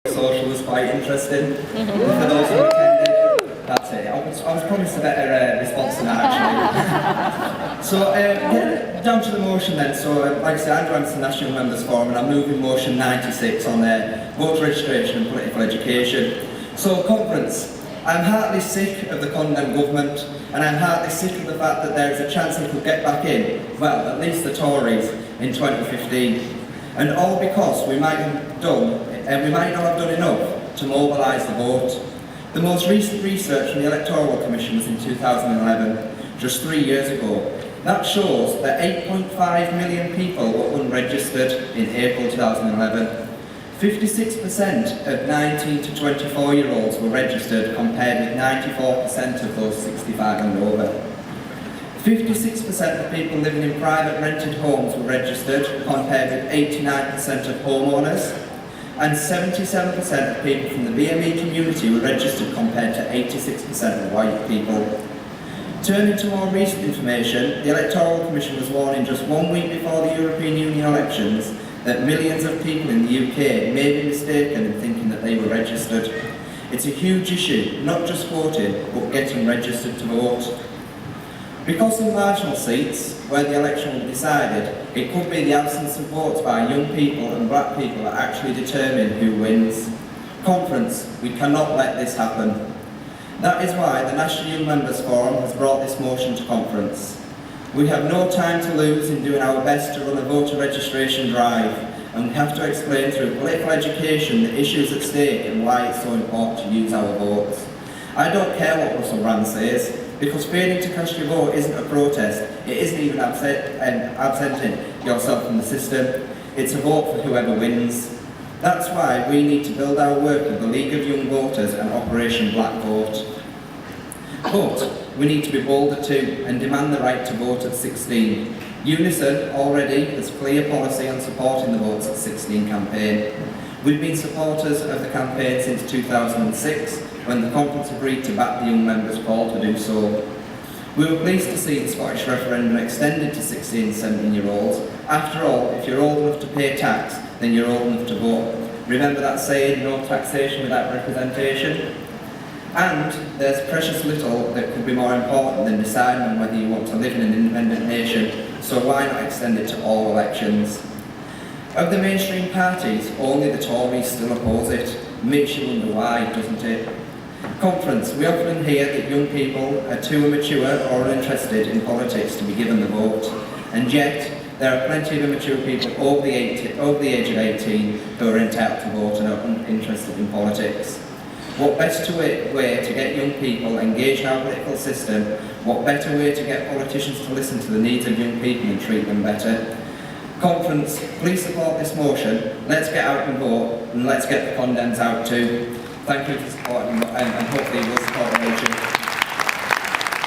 social was quite interesting. For those who attended, that's it. I was promised a better response than that actually. So down to the motion then. So like I said, I'm joined the National Members Forum and I'm moving motion 96 on voter registration and political education. So conference. I'm heartily sick of the condemned government, and I'm heartily sick of the fact that there is a chance they could get back in, well, at least the Tories, in 2015. And all because we might not have done enough to mobilise the vote. The most recent research from the Electoral Commission was in 2011, just 3 years ago. That shows that 8.5 million people were unregistered in April 2011. 56% of 19 to 24-year-olds were registered, compared with 94% of those 65 and over. 56% of people living in private rented homes were registered, compared with 89% of homeowners. And 77% of people from the BME community were registered, compared to 86% of white people. Turning to more recent information, the Electoral Commission was warning just 1 week before the European Union elections that millions of people in the UK may be mistaken in thinking that they were registered. It's a huge issue, not just voting, but getting registered to vote. Because in marginal seats, where the election will be decided, it could be the absence of votes by young people and black people that actually determine who wins. Conference, we cannot let this happen. That is why the National Young Members Forum has brought this motion to conference. We have no time to lose in doing our best to run a voter registration drive, and we have to explain through political education the issues at stake and why it's so important to use our votes. I don't care what Russell Brand says, because failing to cast your vote isn't a protest, it isn't even absenting yourself from the system, it's a vote for whoever wins. That's why we need to build our work with the League of Young Voters and Operation Black Vote. But we need to be bolder too and demand the right to vote at 16. UNISON already has clear policy on supporting the Votes at 16 campaign. We've been supporters of the campaign since 2006, when the conference agreed to back the young members' call to do so. We were pleased to see the Scottish referendum extended to 16 and 17-year-olds. After all, if you're old enough to pay tax, then you're old enough to vote. Remember that saying, no taxation without representation? And there's precious little that could be more important than deciding on whether you want to live in an independent nation, so why not extend it to all elections? Of the mainstream parties, only the Tories still oppose it. Makes you wonder why, doesn't it? Conference, we often hear that young people are too immature or uninterested in politics to be given the vote, and yet there are plenty of immature people over the age of 18 who are entitled to vote and are uninterested in politics. What better way to get young people engaged in our political system? What better way to get politicians to listen to the needs of young people and treat them better? Conference, please support this motion. Let's get out and vote, and let's get the condemns out too. Thank you for supporting, and hopefully you will support the motion.